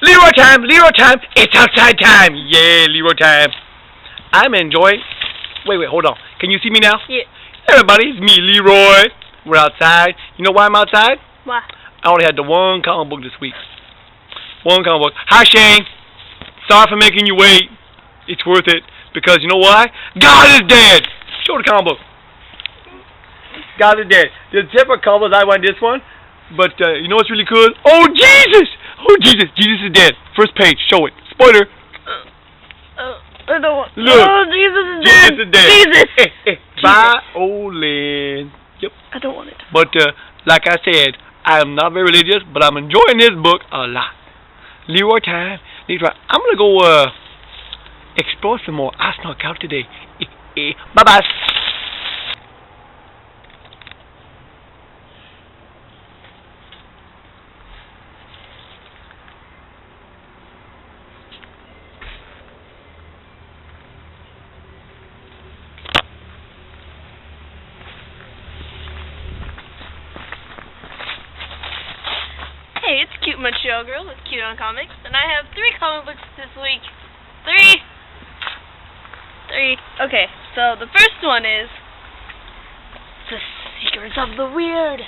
Leroy time, Leroy time. It's outside time. Yeah, Leroy time. I'm enjoying. Wait, hold on. Can you see me now? Yeah. Everybody, it's me, Leroy. We're outside. You know why I'm outside? Why? I only had the one comic book this week. One comic book. Hi, Shane. Sorry for making you wait. It's worth it. Because you know why? God is dead. Show the comic book. God is dead. There's different colors. I want this one. But you know what's really cool? Oh, Jesus! Oh, Jesus. Jesus is dead. First page. Show it. Spoiler. I don't want. Look. Oh, Jesus is dead. Jesus is dead. Jesus. Violin. Yep. I don't want it. But like I said, I am not very religious, but I'm enjoying this book a lot. Leroy time. Leroy. I'm gonna go explore some more. I snuck out today. Bye bye. Hey, it's Cute Montreal Girl with Cute on Comics, and I have 3 comic books this week. 3. Okay, so the first one is The Secrets of the Weird.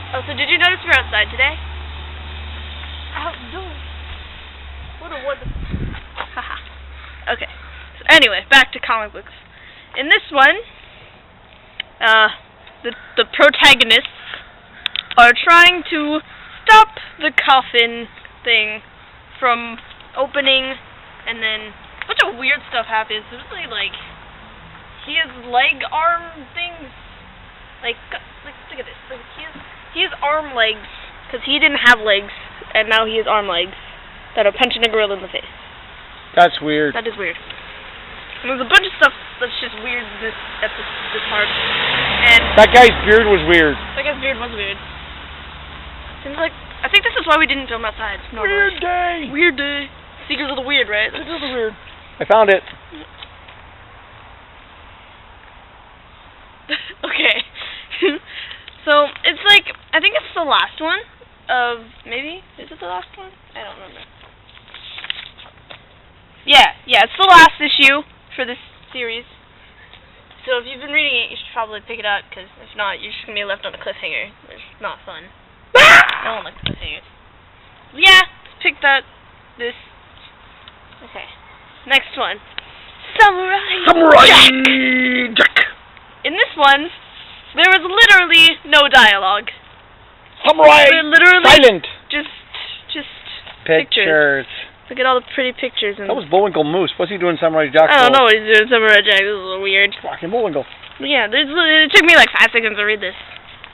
Oh, so did you notice we're outside today? Outdoors. What a wonderful. Haha. Okay. So anyway, back to comic books. In this one, the protagonists are trying to stop the coffin thing from opening, and then a bunch of weird stuff happens. It's really like he has leg arm things. Like look at this. Like, he has arm legs because he didn't have legs, and now he has arm legs that are punching a gorilla in the face. That's weird. That is weird. And there's a bunch of stuff that's just weird this part. And that guy's beard was weird. That guy's beard was weird. Seems like I think this is why we didn't film outside. Weird day. Weird day. Secrets of the weird, right? Secrets of the weird. I found it. Okay. So it's like I think it's the last one of maybe is it the last one? I don't remember. Yeah, it's the last issue for this series. So if you've been reading it, you should probably pick it up, because if not, you're just going to be left on a cliffhanger. It's not fun. No one likes cliffhangers. Yeah, pick this. Okay. Next one. Samurai Jack. In this one, there was literally no dialogue. Samurai literally silent. Just pictures. Look at all the pretty pictures. That was Bullwinkle Moose. What's he doing Samurai Jack? I don't know what he's doing Samurai Jack. This is a little weird. Fucking Bullwinkle. Yeah, it took me like 5 seconds to read this.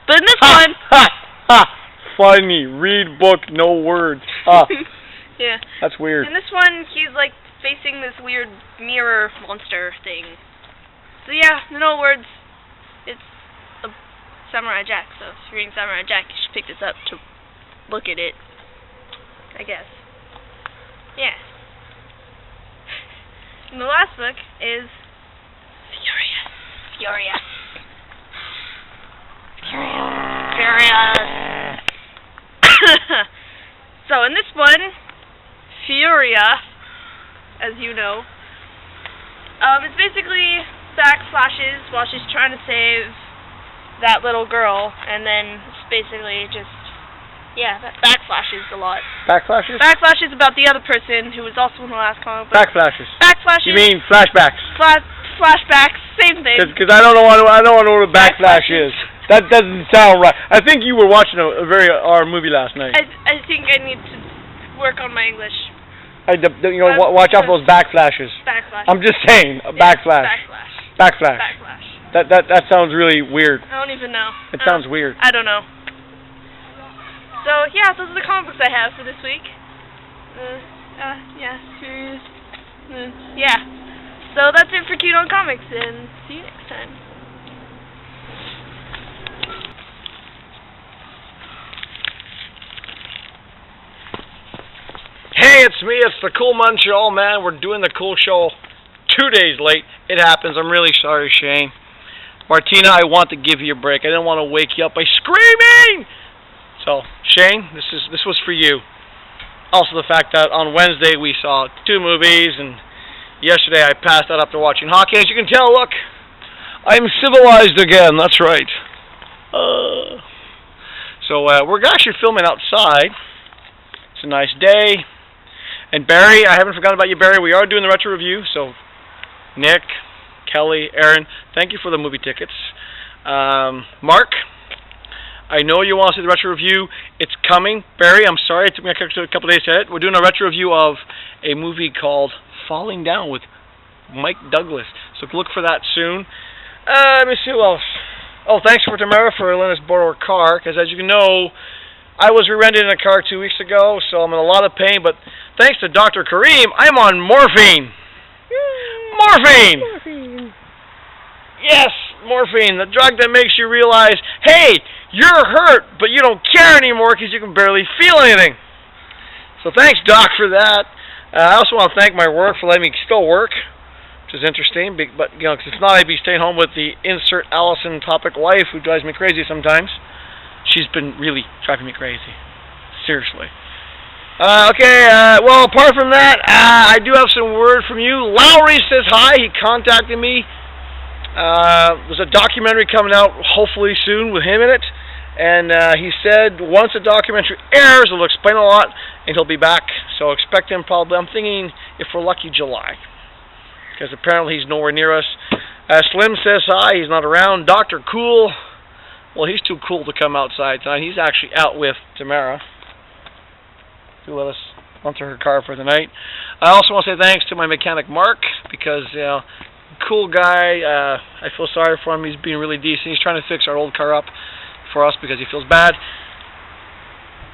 But in this one... Funny. Read book, no words. Yeah. That's weird. In this one, he's like facing this weird mirror monster thing. So yeah, no words. It's a Samurai Jack, so if you're reading Samurai Jack, you should pick this up to look at it. I guess. Yeah. And the last book is Furious. So in this one, Furia, as you know, it's basically backflashes while she's trying to save that little girl, and then it's basically just that backflashes a lot. Backflashes? Backflashes about the other person who was also in the last comic book. Backflashes. Backflashes. You mean flashbacks? Flashbacks, same thing. Because I don't know what a backflash is. That doesn't sound right. I think you were watching a very our movie last night. I think I need to work on my English. Watch out for those backflashes. Backflash. I'm just saying, a backflash. Backflash. That sounds really weird. I don't even know. It sounds weird. I don't know. So yeah, those are the comic books I have for this week. Serious. Yeah. So that's it for Cute on Comics, and see you next time. Hey, it's me. It's the Cool Montreal man. We're doing the cool show 2 days late. It happens. I'm really sorry, Shane. Martina, I want to give you a break. I didn't want to wake you up by screaming. So, Shane, this was for you. Also, the fact that on Wednesday we saw 2 movies, and yesterday I passed out after watching hockey. As you can tell, look, I'm civilized again. That's right. So we're actually filming outside. It's a nice day. And Barry, I haven't forgotten about you, Barry. We are doing the retro review. So Nick, Kelly, Aaron, thank you for the movie tickets. Mark, I know you want to see the retro review. It's coming. Barry, I'm sorry it took me a couple days to edit. We're doing a retro review of a movie called Falling Down with Mike Douglas. So look for that soon. Let me see who else. Oh, thanks for Tamara for letting us borrow her car, because as you can know, I was rear-ended in a car 2 weeks ago, so I'm in a lot of pain, but thanks to Dr. Kareem, I'm on morphine. Morphine! Morphine! Yes, morphine, the drug that makes you realize, hey, you're hurt, but you don't care anymore because you can barely feel anything. So thanks, Doc, for that. I also want to thank my work for letting me still work, which is interesting, but you know, cause if not, I'd be staying home with the insert Allison topic wife who drives me crazy sometimes. She's been really driving me crazy. Seriously. Well, apart from that, I do have some word from you. Lowry says hi. He contacted me. There's a documentary coming out hopefully soon with him in it. And he said once the documentary airs, it'll explain a lot, and he'll be back. So expect him probably, I'm thinking, if we're lucky, July. Because apparently he's nowhere near us. Slim says hi. He's not around. Dr. Cool. Well, he's too cool to come outside tonight. He's actually out with Tamara, who let us onto her car for the night. I also want to say thanks to my mechanic, Mark, because, you know, cool guy. I feel sorry for him. He's being really decent. He's trying to fix our old car up for us because he feels bad.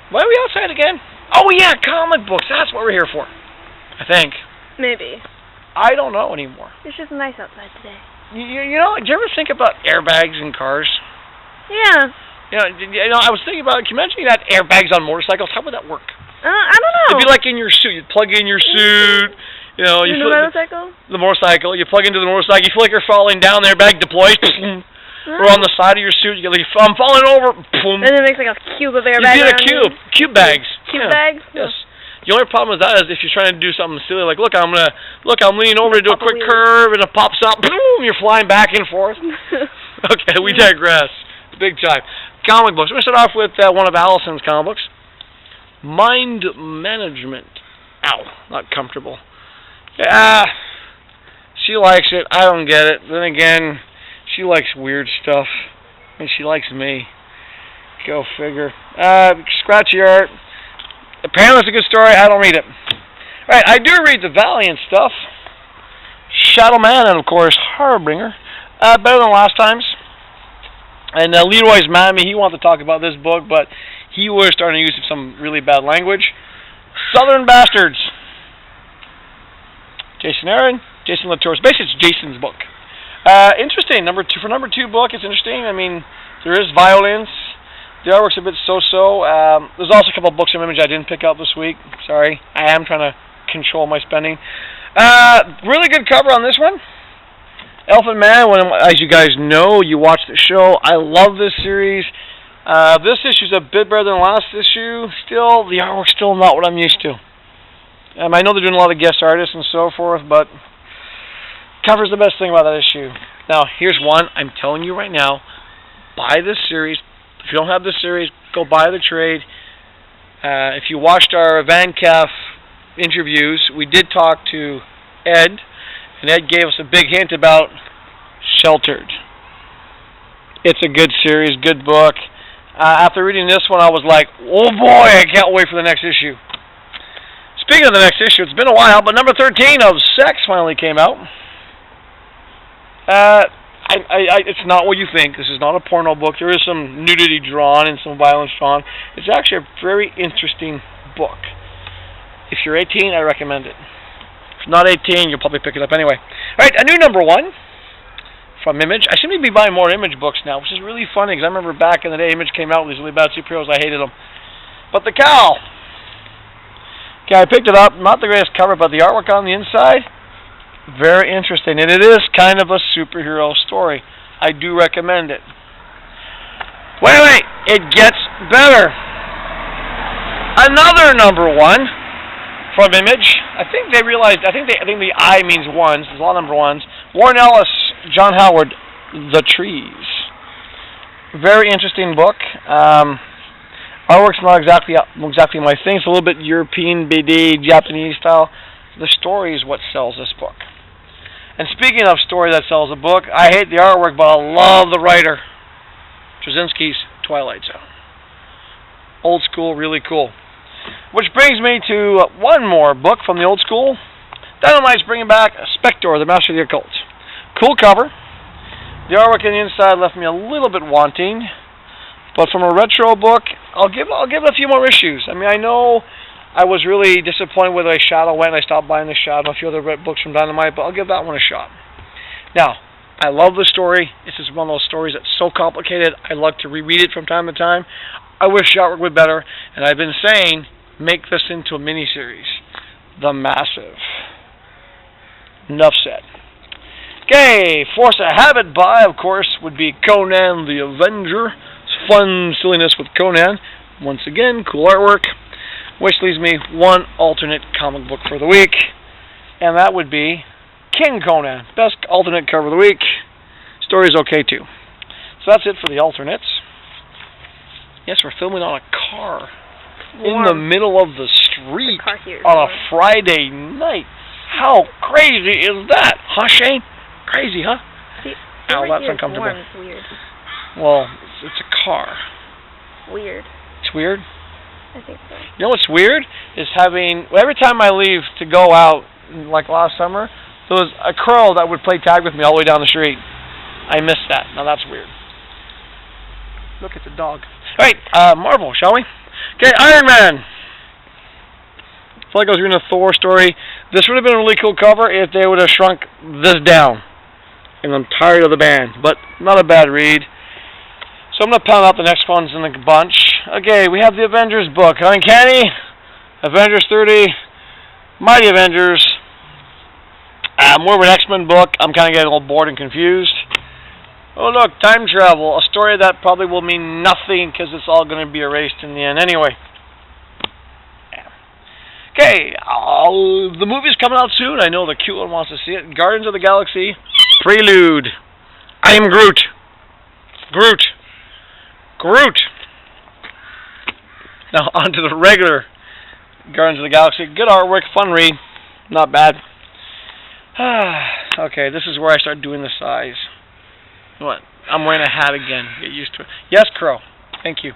Why are we outside again? Oh, yeah, comic books. That's what we're here for, I think. Maybe. I don't know anymore. It's just nice outside today. You know, do you ever think about airbags in cars? Yeah. You know, I was thinking about, can you imagine you had airbags on motorcycles? How would that work? I don't know. It'd be like in your suit. You'd plug in your suit. You know, the motorcycle? The motorcycle. You plug into the motorcycle. You feel like you're falling down there. Airbag deploys. Or on the side of your suit. You go, I'm falling over. Boom. And it makes like a cube of airbags. You get a cube. Cube bags. Cube bags? Yes. The only problem with that is if you're trying to do something silly, like, look, I'm leaning over to do a quick curve, and it pops up. Boom, you're flying back and forth. Okay, we digress. Big time. Comic books. We're going to start off with one of Allison's comic books. Mind Management. Ow, not comfortable. Yeah, she likes it. I don't get it. Then again, she likes weird stuff. And she likes me. Go figure. Scratchy art. Apparently it's a good story. I don't read it. Right, I do read the Valiant stuff. Shadow Man and, of course, Harbinger. Better than last times. And Leroy's mad at me. He wanted to talk about this book, but he was starting to use some really bad language. Southern Bastards. Jason Aaron, Jason Latour's. Basically, it's Jason's book. Interesting. For number 2 book, it's interesting. I mean, there is violence. The artwork's a bit so-so. There's also a couple of books from Image I didn't pick up this week. Sorry. I am trying to control my spending. Really good cover on this one. Elephant Man, as you guys know, you watch the show. I love this series. This issue's a bit better than the last issue. Still, the artwork's still not what I'm used to. I know they're doing a lot of guest artists and so forth, but cover's the best thing about that issue. Now, here's one. I'm telling you right now, buy this series. If you don't have this series, go buy the trade. If you watched our Van Calf interviews, we did talk to Ed, and Ed gave us a big hint about Sheltered. It's a good series, good book. After reading this one, I was like, oh boy, I can't wait for the next issue. Speaking of the next issue, it's been a while, but number 13 of Sex finally came out. It's not what you think. This is not a porno book. There is some nudity drawn and some violence drawn. It's actually a very interesting book. If you're 18, I recommend it. If not 18, you'll probably pick it up anyway. All right, a new number 1 from Image. I seem to be buying more Image books now, which is really funny because I remember back in the day, Image came out with these really bad superheroes. I hated them. But the Cowl. Okay, I picked it up. Not the greatest cover, but the artwork on the inside, very interesting. And it is kind of a superhero story. I do recommend it. Wait, it gets better. Another number one from Image. I think they realized. I think the I means ones. There's a lot of number ones. Warren Ellis, John Howard, The Trees. Very interesting book. Artwork's not exactly my thing. It's a little bit European, BD, Japanese style. The story is what sells this book. And speaking of story that sells a book, I hate the artwork, but I love the writer. Straczynski's Twilight Zone. Old school, really cool. Which brings me to one more book from the old school. Dynamite's bringing back Spector, the Master of the Occult. Cool cover. The artwork on the inside left me a little bit wanting. But from a retro book, I'll give it a few more issues. I mean, I know I was really disappointed with the way Shadow went. I stopped buying the Shadow, a few other books from Dynamite, but I'll give that one a shot. Now, I love the story. This is one of those stories that's so complicated, I like to reread it from time to time. I wish the artwork would be better, and I've been saying, make this into a miniseries. The Massive. Enough said. Okay, Force of Habit by, of course, would be Conan the Avenger. It's fun silliness with Conan. Once again, cool artwork. Which leaves me one alternate comic book for the week, and that would be King Conan. Best alternate cover of the week. Story's okay too. So that's it for the alternates. Yes, we're filming on a car. In the middle of the street on a Friday night. How crazy is that? Huh, Shane? Crazy, huh? See, ow, that's uncomfortable. Warm. It's weird. Well, it's a car. Weird. It's weird? I think so. You know what's weird? Is having... Every time I leave to go out, like last summer, there was a crow that would play tag with me all the way down the street. I missed that. Now that's weird. Look at the dog. Alright, Marvel, shall we? Okay, Iron Man. I feel like I was reading a Thor story. This would have been a really cool cover if they would have shrunk this down. And I'm tired of the band, but not a bad read. So I'm going to pound out the next ones in the bunch. Okay, we have the Avengers book. Uncanny, Avengers 30, Mighty Avengers. More of an X-Men book. I'm kind of getting a little bored and confused. Oh look, time travel. A story that probably will mean nothing because it's all going to be erased in the end anyway. Okay, the movie's coming out soon. I know the cute one wants to see it. Guardians of the Galaxy, Prelude. I am Groot. Groot. Groot. Now on to the regular Guardians of the Galaxy. Good artwork, fun read. Not bad. Okay, this is where I start doing the size. What? I'm wearing a hat again. Get used to it. Yes, Crow. Thank you.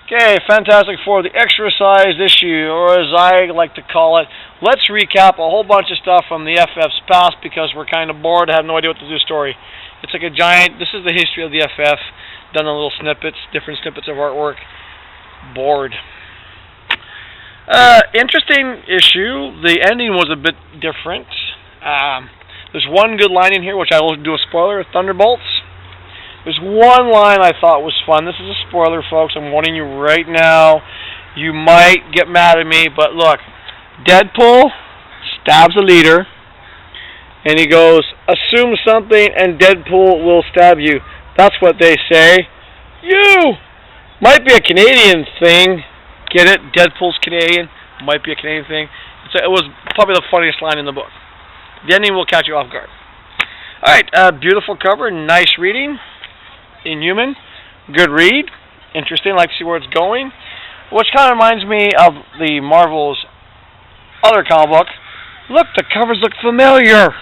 Okay, Fantastic Four, the extra size issue, or as I like to call it, let's recap a whole bunch of stuff from the FF's past because we're kind of bored, have no idea what to do story. It's like a giant, this is the history of the FF, done in little snippets, different snippets of artwork. Bored. Interesting issue. The ending was a bit different. There's one good line in here, which I will do a spoiler, Thunderbolts. There's one line I thought was fun. This is a spoiler, folks. I'm warning you right now. You might get mad at me, but look. Deadpool stabs a leader, and he goes, assume something, and Deadpool will stab you. That's what they say. You! Might be a Canadian thing. Get it? Deadpool's Canadian. Might be a Canadian thing. It was probably the funniest line in the book. The ending will catch you off guard. Alright, beautiful cover. Nice reading. Inhuman, good read, interesting, like to see where it's going, which kind of reminds me of the Marvel's other comic book. Look, the covers look familiar.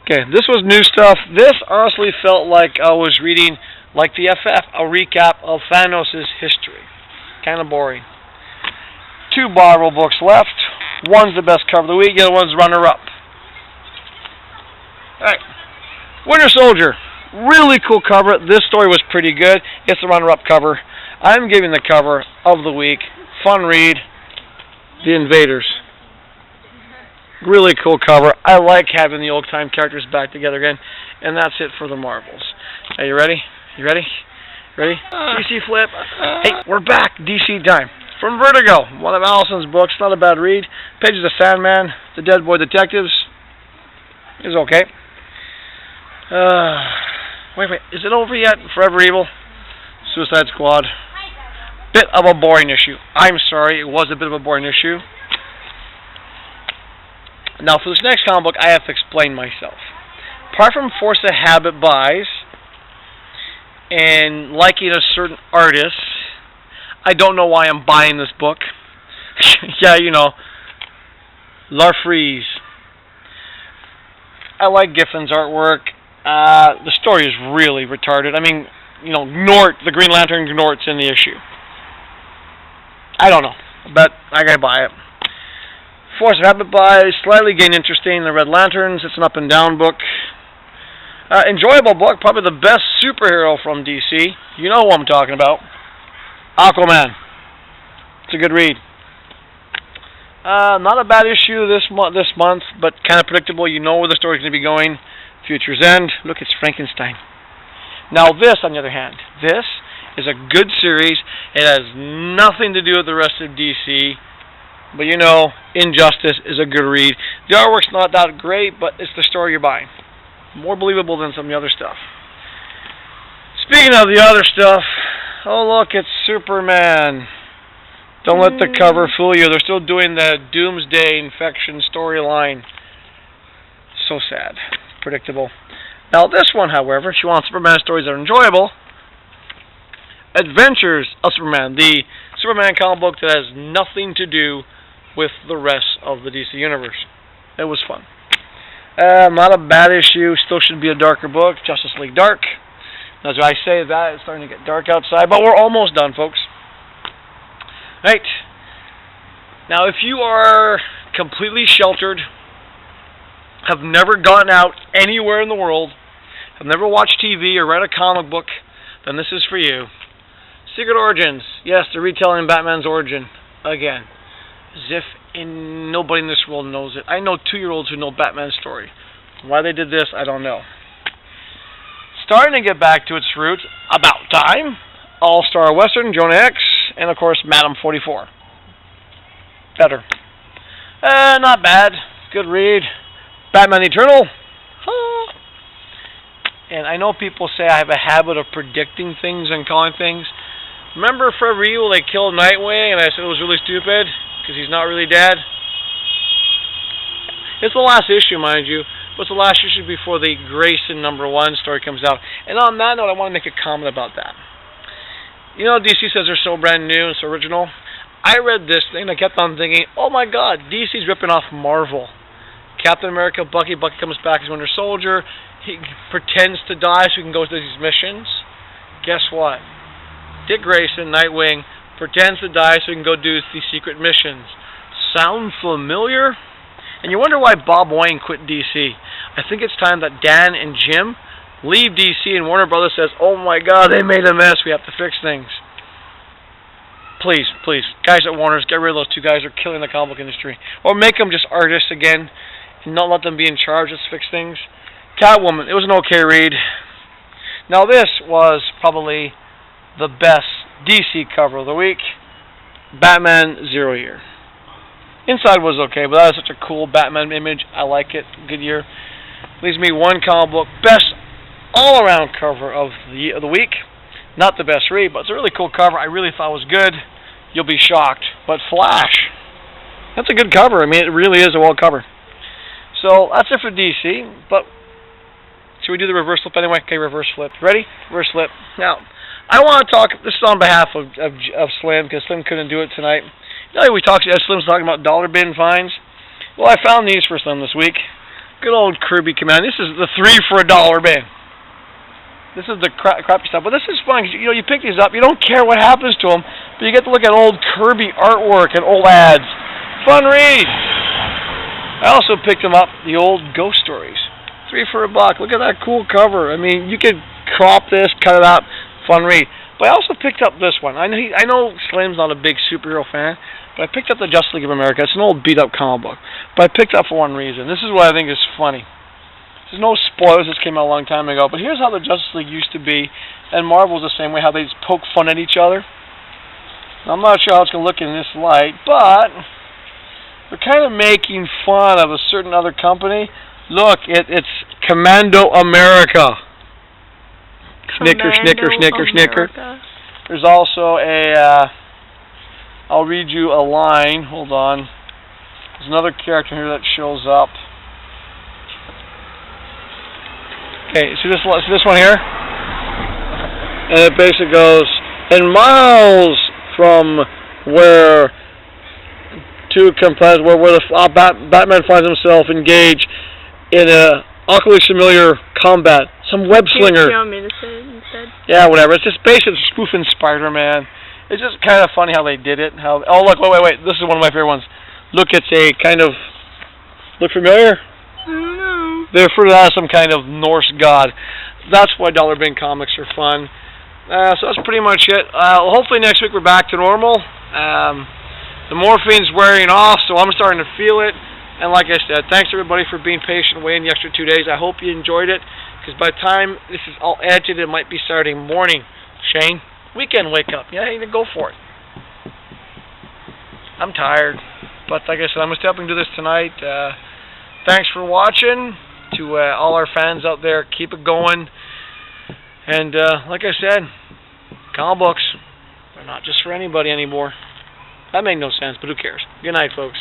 Okay, this was new stuff. This honestly felt like I was reading, like the FF, a recap of Thanos' history. Kind of boring. 2 Marvel books left. One's the best cover of the week, the other one's runner-up. Alright, Winter Soldier. Really cool cover. This story was pretty good. It's the runner-up cover. I'm giving the cover of the week. Fun read. The Invaders. Really cool cover. I like having the old-time characters back together again. And that's it for the Marvels. Are you ready? You ready? Ready? DC flip. Hey, we're back. DC time. From Vertigo. One of Allison's books. Not a bad read. Pages of Sandman. The Dead Boy Detectives. Is okay. Wait, is it over yet? Forever Evil, Suicide Squad, bit of a boring issue. I'm sorry, it was a bit of a boring issue. Now, for this next comic book, I have to explain myself. Apart from force of habit buys and liking a certain artist, I don't know why I'm buying this book. Yeah, you know, Larfreeze. I like Giffen's artwork. The story is really retarded. I mean, you know, Gnort, the Green Lantern Gnort's in the issue. I don't know, but I gotta buy it. Force of Habit buys, slightly gain interesting. The Red Lanterns, it's an up and down book. Enjoyable book, probably the best superhero from DC. You know who I'm talking about. Aquaman. It's a good read. Not a bad issue this month, but kind of predictable. You know where the story's going to be going. Future's End. Look, it's Frankenstein. Now this, on the other hand, this is a good series. It has nothing to do with the rest of DC. But you know, Injustice is a good read. The artwork's not that great, but it's the story you're buying. More believable than some of the other stuff. Speaking of the other stuff, oh look, it's Superman. Don't let the cover fool you. They're still doing the Doomsday Infection storyline. So sad. Predictable. Now this one, however, if you want Superman stories that are enjoyable, Adventures of Superman, the Superman comic book that has nothing to do with the rest of the DC Universe. It was fun. Not a bad issue. Still should be a darker book. Justice League Dark. As I say that, it's starting to get dark outside, but we're almost done, folks. Right. Now, if you are completely sheltered, have never gone out anywhere in the world, have never watched TV or read a comic book, then this is for you. Secret Origins. Yes, they're retelling Batman's origin again. As if nobody in this world knows it. I know 2-year-olds who know Batman's story. Why they did this, I don't know. Starting to get back to its roots, About Time, All-Star Western, Jonah X, and of course, Madam 44. Better. Not bad. Good read. Batman Eternal. And I know people say I have a habit of predicting things and calling things. Remember for real they killed Nightwing and I said it was really stupid because he's not really dead? It's the last issue, mind you, but it's the last issue before the Grayson #1 story comes out. And on that note, I want to make a comment about that. You know, DC says they're so brand new and so original. I read this thing and I kept on thinking, oh my god, DC's ripping off Marvel. Captain America, Bucky comes back as Winter Soldier. He pretends to die so he can go to these missions. Guess what? Dick Grayson, Nightwing, pretends to die so he can go do these secret missions. Sound familiar? And you wonder why Bob Wayne quit DC. I think it's time that Dan and Jim leave DC and Warner Brothers says, oh my god, they made a mess, we have to fix things. Please, please, guys at Warner's, get rid of those two guys. They're killing the comic book industry. Or make them just artists again and not let them be in charge. Let's fix things. Catwoman, it was an okay read. Now this was probably the best DC cover of the week. Batman 0 Year. Inside was okay, but that was such a cool Batman image. I like it. Good year. Leaves me one comic book. Best all-around cover of the week. Not the best read, but it's a really cool cover. I really thought it was good. You'll be shocked. But Flash. That's a good cover. I mean, it really is a well cover. So, that's it for DC. But, should we do the reverse flip anyway? Okay, reverse flip. Ready? Reverse flip. Now, I want to talk, this is on behalf of Slim, because Slim couldn't do it tonight. You know, Slim's talking about dollar bin fines. Well, I found these for Slim this week. Good old Kirby command. This is the 3 for $1 bin. This is the crappy stuff, but this is fun. You know, you pick these up, you don't care what happens to them, but you get to look at old Kirby artwork and old ads. Fun read. I also picked them up, the old Ghost Stories. 3 for $1. Look at that cool cover. I mean, you could crop this, cut it out. Fun read. But I also picked up this one. I know Slim's not a big superhero fan, but I picked up the Justice League of America. It's an old beat-up comic book, but I picked it up for one reason. This is what I think is funny. There's no spoilers. This came out a long time ago, but here's how the Justice League used to be, and Marvel's the same way, how they just poke fun at each other. Now, I'm not sure how it's going to look in this light, but they're kind of making fun of a certain other company. Look, it's Commando America. Snicker, snicker, snicker, snicker. There's also a I'll read you a line. Hold on. There's another character here that shows up. Okay, see this one here? And it basically goes, and miles from where Batman finds himself engaged in a awkwardly familiar combat. Some web slinger. You want me to say it instead? Yeah, whatever. It's just basically spoofing Spider-Man. It's just kind of funny how they did it. Oh, look, wait. This is one of my favorite ones. Look, it's a kind of... Look familiar? I don't know. They refer to that as some kind of Norse god. That's why Dollar Bin comics are fun. So that's pretty much it. Hopefully next week we're back to normal. The morphine's wearing off, so I'm starting to feel it. And like I said, thanks everybody for being patient, waiting the extra 2 days. I hope you enjoyed it, because by the time this is all edited, it might be Saturday morning. Shane, weekend wake up. Yeah, you can go for it. I'm tired, but like I said, I'm going to step up and do this tonight. Thanks for watching. To all our fans out there, keep it going. And like I said, comic books, they're not just for anybody anymore. That made no sense, but who cares? Good night, folks.